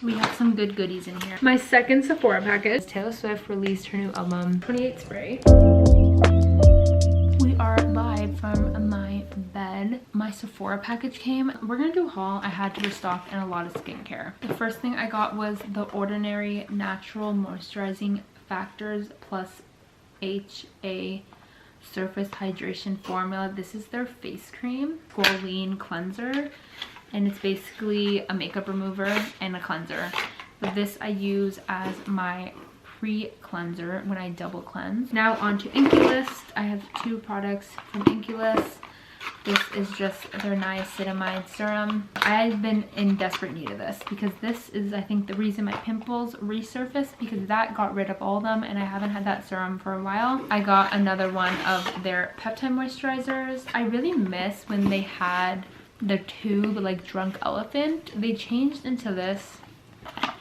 We have some good goodies in here. My second Sephora package. Taylor Swift released her new album, 28 Spray. We are live from my bed. My Sephora package came. We're gonna do a haul. I had to restock and a lot of skincare. The first thing I got was the Ordinary Natural Moisturizing Factors plus HA Surface Hydration Formula. This is their face cream, Squalene Cleanser. And it's basically a makeup remover and a cleanser. But this I use as my pre-cleanser when I double cleanse. Now on to Inkey List. I have two products from Inkey List. This is just their niacinamide serum. I've been in desperate need of this because this is, I think, the reason my pimples resurfaced, because that got rid of all of them and I haven't had that serum for a while. I got another one of their peptide moisturizers. I really miss when they had the tube like Drunk Elephant. They changed into this.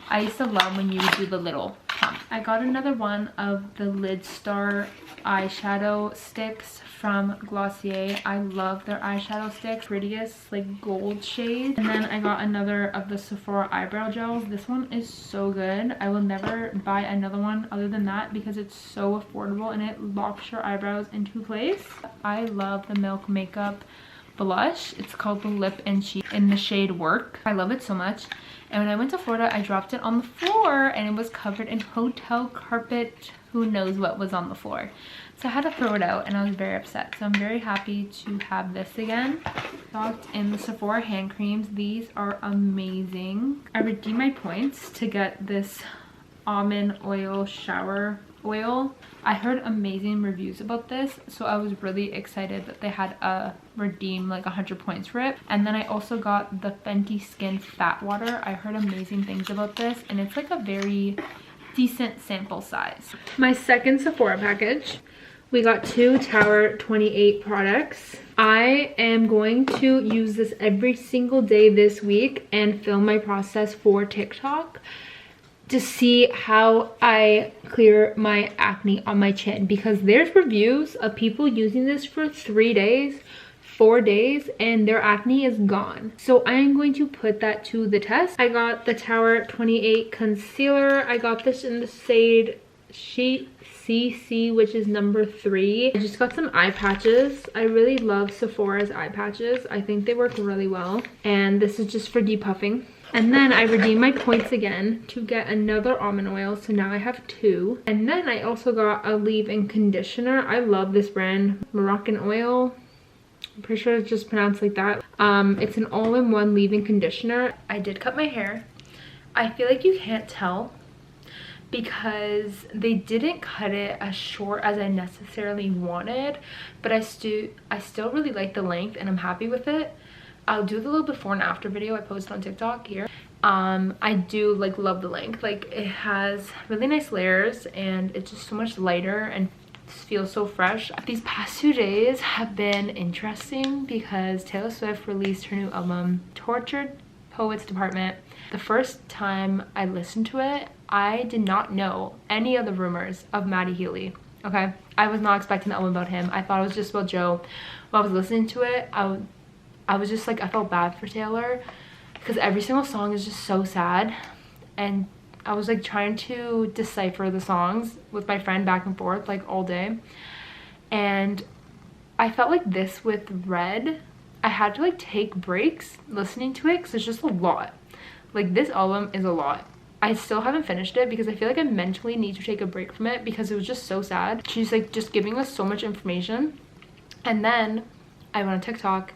I used to love when you would do the little pump. I got another one of the Lid Star eyeshadow sticks from Glossier. I love their eyeshadow sticks. Prettiest like gold shade. And then I got another of the Sephora eyebrow gels. This one is so good. I will never buy another one other than that because it's so affordable and it locks your eyebrows into place. I love the Milk Makeup blush. It's called the Lip and Cheek in the shade Work. I love it so much. And when I went to Florida, I dropped it on the floor and it was covered in hotel carpet. Who knows what was on the floor. So I had to throw it out and I was very upset. So I'm very happy to have this again. Stocked in the Sephora hand creams. These are amazing. I redeemed my points to get this almond oil shower oil. I heard amazing reviews about this, so I was really excited that they had a redeem like 100 points for it. And then I also got the Fenty Skin Fat Water. I heard amazing things about this and it's like a very decent sample size. My second Sephora package. We got two Tower 28 products. I am going to use this every single day this week and film my process for TikTok to see how I clear my acne on my chin, because there's reviews of people using this for 3 days, 4 days, and their acne is gone. So I am going to put that to the test. I got the Tower 28 concealer. I got this in the shade CC, which is number 3. I just got some eye patches. I really love Sephora's eye patches. I think they work really well. And this is just for depuffing. And then I redeemed my points again to get another almond oil. So now I have 2. And then I also got a leave-in conditioner. I love this brand, Moroccan Oil. I'm pretty sure it's just pronounced like that. It's an all-in-one leave-in conditioner. I did cut my hair. I feel like you can't tell because they didn't cut it as short as I necessarily wanted, but I still really like the length and I'm happy with it. I'll do the little before and after video I posted on TikTok here. I do like love the length. Like it has really nice layers and it's just so much lighter and feels so fresh. These past 2 days have been interesting because Taylor Swift released her new album, Tortured Poets Department. The first time I listened to it, I did not know any of the rumors of Matty Healy. Okay, I was not expecting the album about him. I thought it was just about Joe. While I was listening to it, I was just like, I felt bad for Taylor because every single song is just so sad. And I was like trying to decipher the songs with my friend back and forth like all day. And I felt like this with Red, I had to like take breaks listening to it because it's just a lot. Like this album is a lot. I still haven't finished it because I feel like I mentally need to take a break from it because it was just so sad. She's like just giving us so much information. And then I went on TikTok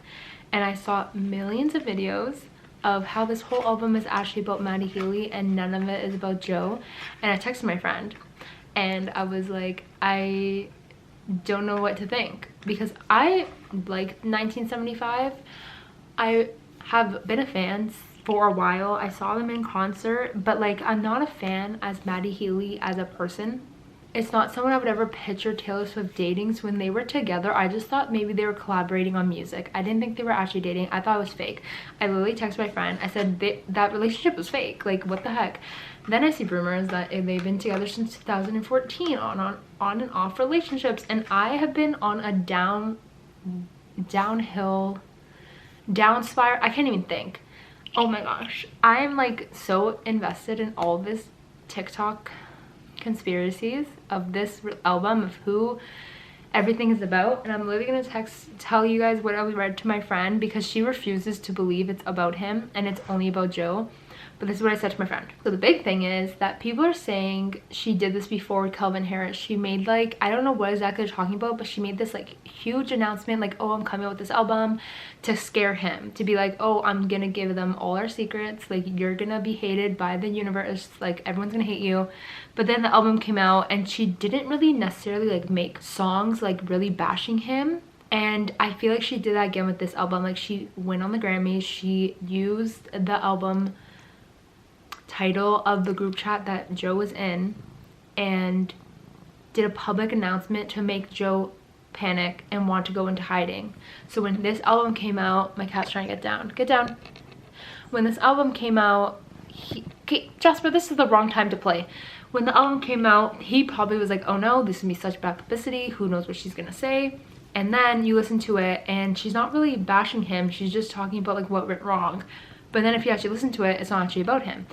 and I saw millions of videos of how this whole album is actually about Matty Healy and none of it is about Joe. And I texted my friend and I was like, I don't know what to think because I like 1975. I have been a fan for a while. I saw them in concert, but like I'm not a fan as Matty Healy as a person. It's not someone I would ever picture Taylor Swift dating. So when they were together, I just thought maybe they were collaborating on music. I didn't think they were actually dating. I thought it was fake. I literally texted my friend. I said that relationship was fake. Like what the heck? Then I see rumors that they've been together since 2014 on and off relationships, and I have been on a down spiral. I can't even think. Oh my gosh, I'm like so invested in all this TikTok conspiracies of this album, of who everything is about, and I'm literally gonna tell you guys what I read to my friend because she refuses to believe it's about him and it's only about Joe. But this is what I said to my friend. So the big thing is that people are saying she did this before with Calvin Harris. She made like, I don't know what exactly they're talking about, but she made this like huge announcement like, oh, I'm coming out with this album, to scare him, to be like, oh, I'm gonna give them all our secrets, like you're gonna be hated by the universe, like everyone's gonna hate you. But then the album came out and she didn't really necessarily like make songs like really bashing him. And I feel like she did that again with this album. Like she went on the Grammys, she used the album title of the group chat that Joe was in and did a public announcement to make Joe panic and want to go into hiding. So when this album came out, my cat's trying to get down. When this album came out, okay, Jasper, this is the wrong time to play. When the album came out, he probably was like, oh no, this is gonna be such bad publicity, who knows what she's gonna say. And then you listen to it and she's not really bashing him, she's just talking about like what went wrong. But then if you actually listen to it, it's not actually about him.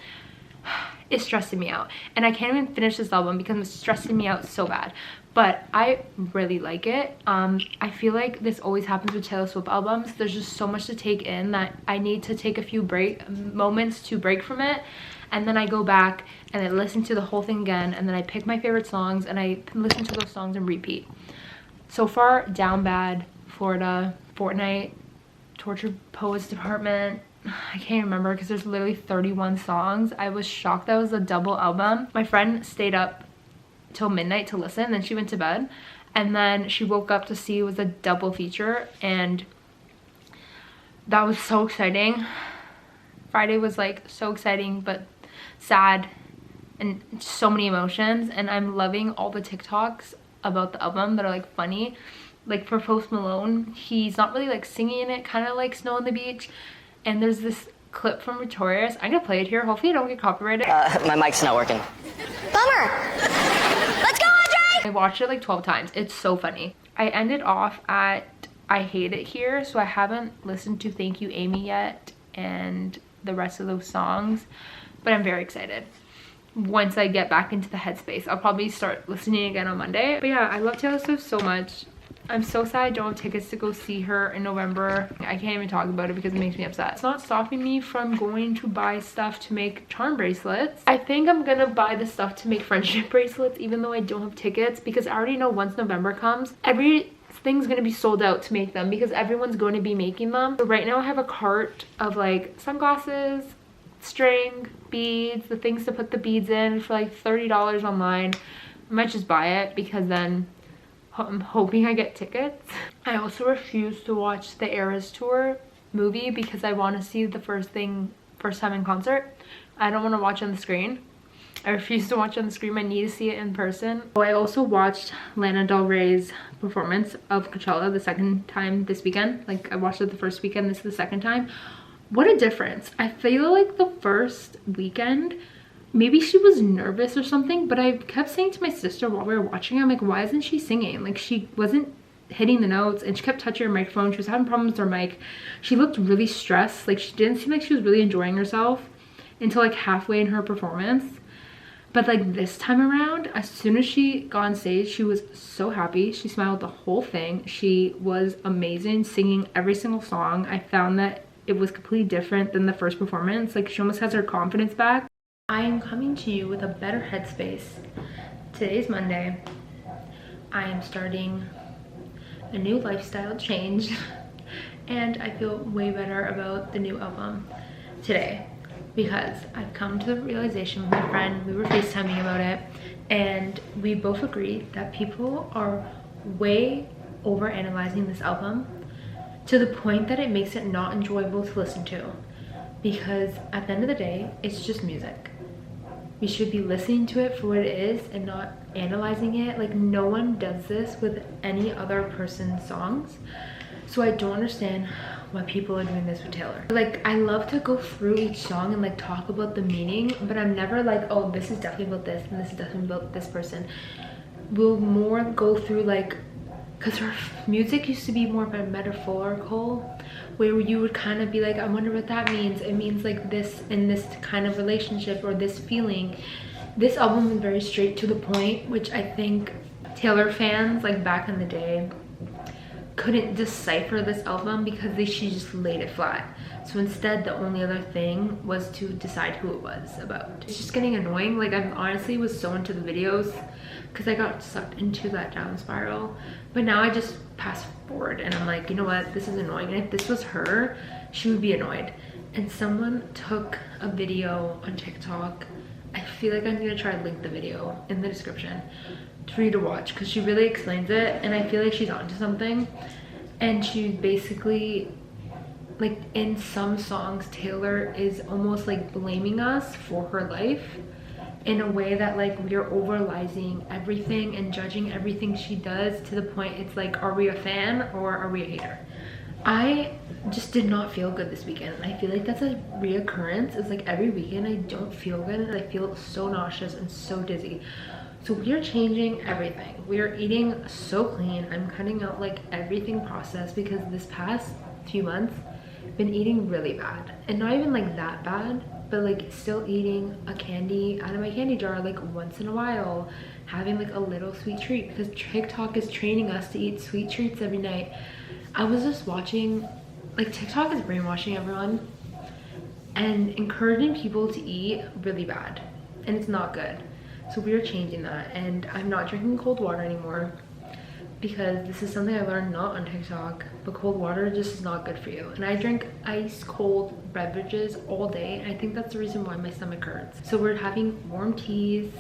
It's stressing me out and I can't even finish this album because it's stressing me out so bad, but I really like it. I feel like this always happens with Taylor Swift albums. There's just so much to take in that I need to take a few moments to break from it, and then I go back and I listen to the whole thing again, and then I pick my favorite songs and I listen to those songs and repeat. So far, Down Bad, Florida, Fortnite, Tortured Poets Department, I can't remember because there's literally 31 songs. I was shocked that was a double album. My friend stayed up till midnight to listen, then she went to bed, and then she woke up to see it was a double feature, and that was so exciting. Friday was like so exciting but sad and so many emotions, and I'm loving all the TikToks about the album that are like funny. Like for Post Malone, he's not really like singing in it, kind of like Snow on the Beach. And there's this clip from Victorious. I'm gonna play it here. Hopefully I don't get copyrighted. My mic's not working. Bummer. Let's go, Andre! I watched it like 12 times. It's so funny. I ended off at I Hate It Here, so I haven't listened to Thank You Amy yet and the rest of those songs, but I'm very excited. Once I get back into the headspace, I'll probably start listening again on Monday. But yeah, I love Taylor Swift so much. I'm so sad I don't have tickets to go see her in November. I can't even talk about it because it makes me upset. It's not stopping me from going to buy stuff to make charm bracelets. I think I'm gonna buy the stuff to make friendship bracelets even though I don't have tickets, because I already know once November comes, everything's gonna be sold out to make them because everyone's going to be making them. So right now I have a cart of like sunglasses, string, beads, the things to put the beads in for like $30 online. I might just buy it because then I'm hoping I get tickets. I also refuse to watch the Eras Tour movie because I want to see the first time in concert. I don't want to watch on the screen. I refuse to watch on the screen. I need to see it in person. So I also watched Lana Del Rey's performance of Coachella the second time this weekend. Like I watched it the first weekend, this is the second time. What a difference. I feel like the first weekend, maybe she was nervous or something, but I kept saying to my sister while we were watching, I'm like, why isn't she singing? Like she wasn't hitting the notes and she kept touching her microphone. She was having problems with her mic. She looked really stressed. Like she didn't seem like she was really enjoying herself until like halfway in her performance. But like this time around, as soon as she got on stage, she was so happy. She smiled the whole thing. She was amazing, singing every single song. I found that it was completely different than the first performance. Like she almost has her confidence back. I am coming to you with a better headspace. Today's Monday. I am starting a new lifestyle change and I feel way better about the new album today because I've come to the realization with my friend, we were FaceTiming about it, and we both agreed that people are way over analyzing this album to the point that it makes it not enjoyable to listen to, because at the end of the day, it's just music. We should be listening to it for what it is and not analyzing it. Like no one does this with any other person's songs. So I don't understand why people are doing this with Taylor. Like I love to go through each song and like talk about the meaning, but I'm never like, oh, this is definitely about this and this is definitely about this person. We'll more go through like because her music used to be more of a metaphorical, where you would kind of be like, I wonder what that means. It means like this in this kind of relationship or this feeling. This album is very straight to the point, which I think Taylor fans like back in the day couldn't decipher this album because she just laid it flat. So instead, the only other thing was to decide who it was about. It's just getting annoying. Like, I honestly was so into the videos because I got sucked into that down spiral. But now I just pass forward and I'm like, you know what, this is annoying. And if this was her, she would be annoyed. And someone took a video on TikTok. I feel like I'm gonna try to link the video in the description for you to watch, because she really explains it and I feel like she's onto something. And she basically, like, in some songs Taylor is almost like blaming us for her life in a way that like we are overanalyzing everything and judging everything she does, to the point it's like, are we a fan or are we a hater? I just did not feel good this weekend, and I feel like that's a reoccurrence. It's like every weekend I don't feel good and I feel so nauseous and so dizzy. So we are changing everything. We are eating so clean. I'm cutting out like everything processed, because this past few months I've been eating really bad, and not even like that bad, but like still eating a candy out of my candy jar like once in a while, having like a little sweet treat, because TikTok is training us to eat sweet treats every night. I was just watching, like, TikTok is brainwashing everyone and encouraging people to eat really bad, and it's not good. So we are changing that, and I'm not drinking cold water anymore, because this is something I learned not on TikTok, but cold water just is not good for you. And I drink ice cold beverages all day, and I think that's the reason why my stomach hurts. So we're having warm teas,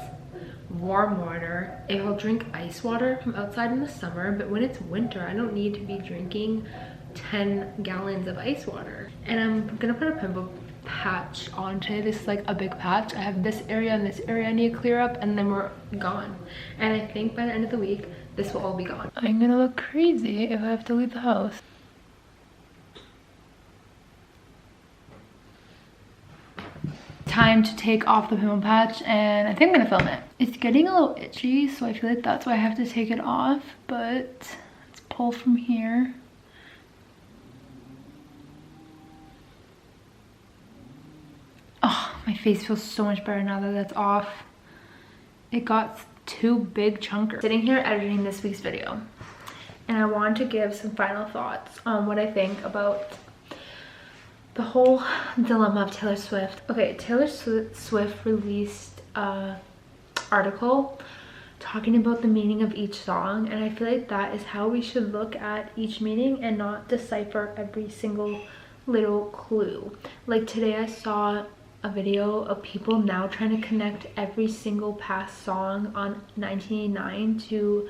warm water. I'll drink ice water from outside in the summer, but when it's winter I don't need to be drinking 10 gallons of ice water. And I'm gonna put a pimple patch on today. This is like a big patch. I have this area and this area I need to clear up, and then we're gone. And I think by the end of the week this will all be gone. I'm gonna look crazy if I have to leave the house. Time to take off the pimple patch, and I think I'm gonna film it. It's getting a little itchy, so I feel like that's why I have to take it off, but let's pull from here. Oh, my face feels so much better now that that's off. It got two big chunkers. Sitting here editing this week's video, and I want to give some final thoughts on what I think about the whole dilemma of Taylor Swift. Okay, Taylor Swift released an article talking about the meaning of each song, and I feel like that is how we should look at each meaning and not decipher every single little clue. Like today I saw a video of people now trying to connect every single past song on 1989 to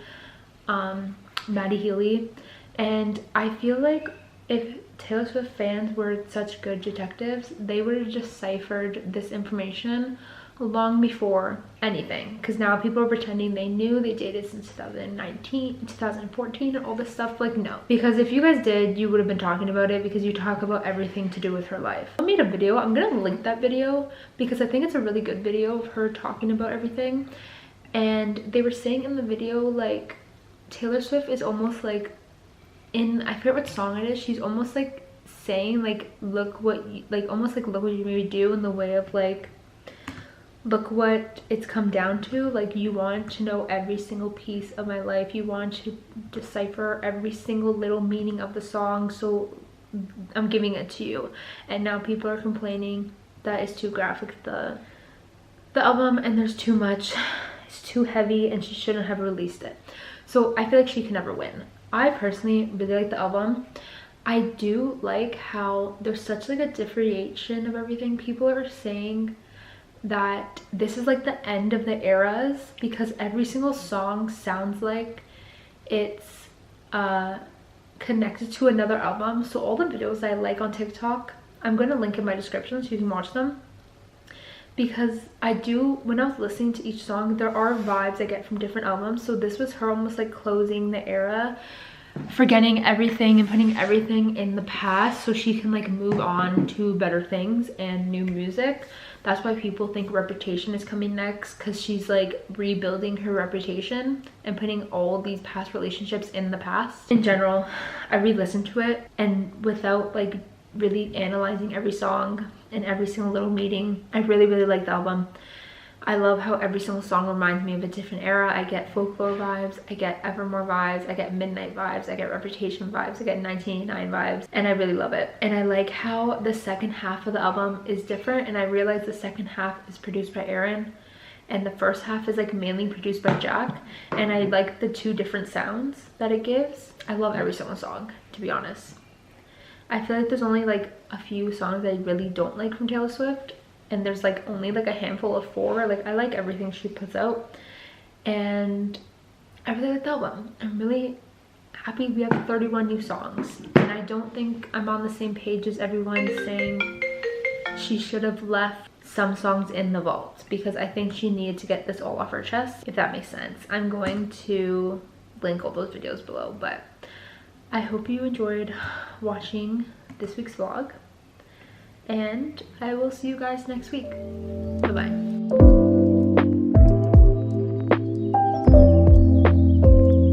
Maddie Healy, and I feel like if Taylor Swift fans were such good detectives, they would have deciphered this information long before anything, because now people are pretending they knew they dated since 2019, 2014, and all this stuff. Like, no, because if you guys did, you would have been talking about it, because you talk about everything to do with her life. I made a video. I'm gonna link that video because I think it's a really good video of her talking about everything. And they were saying in the video, like, Taylor Swift is almost like, I forget what song it is, she's almost like saying like, look what you, like, almost like, look what you made me do, in the way of like, look what it's come down to. Like, you want to know every single piece of my life, you want to decipher every single little meaning of the song, so I'm giving it to you. And now people are complaining that it's too graphic, the album, and there's too much, it's too heavy, and she shouldn't have released it. So I feel like she can never win. I personally really like the album. I do like how there's such like a differentiation of everything. People are saying that this is like the end of the eras, because every single song sounds like it's connected to another album. So all the videos I like on TikTok, I'm going to link in my description so you can watch them, because I do, when I was listening to each song, there are vibes I get from different albums. So this was her almost like closing the era, forgetting everything and putting everything in the past so she can like move on to better things and new music. That's why people think Reputation is coming next, because she's like rebuilding her reputation and putting all these past relationships in the past. In general, I re-listened to it, and without like really analyzing every song and every single little meeting, I really like the album. I love how every single song reminds me of a different era. I get Folklore vibes, I get Evermore vibes, I get Midnight vibes, I get Reputation vibes, I get 1989 vibes, and I really love it. And I like how the second half of the album is different, and I realize the second half is produced by Aaron and the first half is like mainly produced by Jack, and I like the two different sounds that it gives. I love every single song, to be honest. I feel like there's only like a few songs that I really don't like from Taylor Swift, and there's like only like a handful of 4. Like I like everything she puts out, and I really like the album. I'm really happy we have 31 new songs, and I don't think I'm on the same page as everyone saying she should have left some songs in the vault, because I think she needed to get this all off her chest, if that makes sense. I'm going to link all those videos below, but I hope you enjoyed watching this week's vlog, and I will see you guys next week. Bye bye.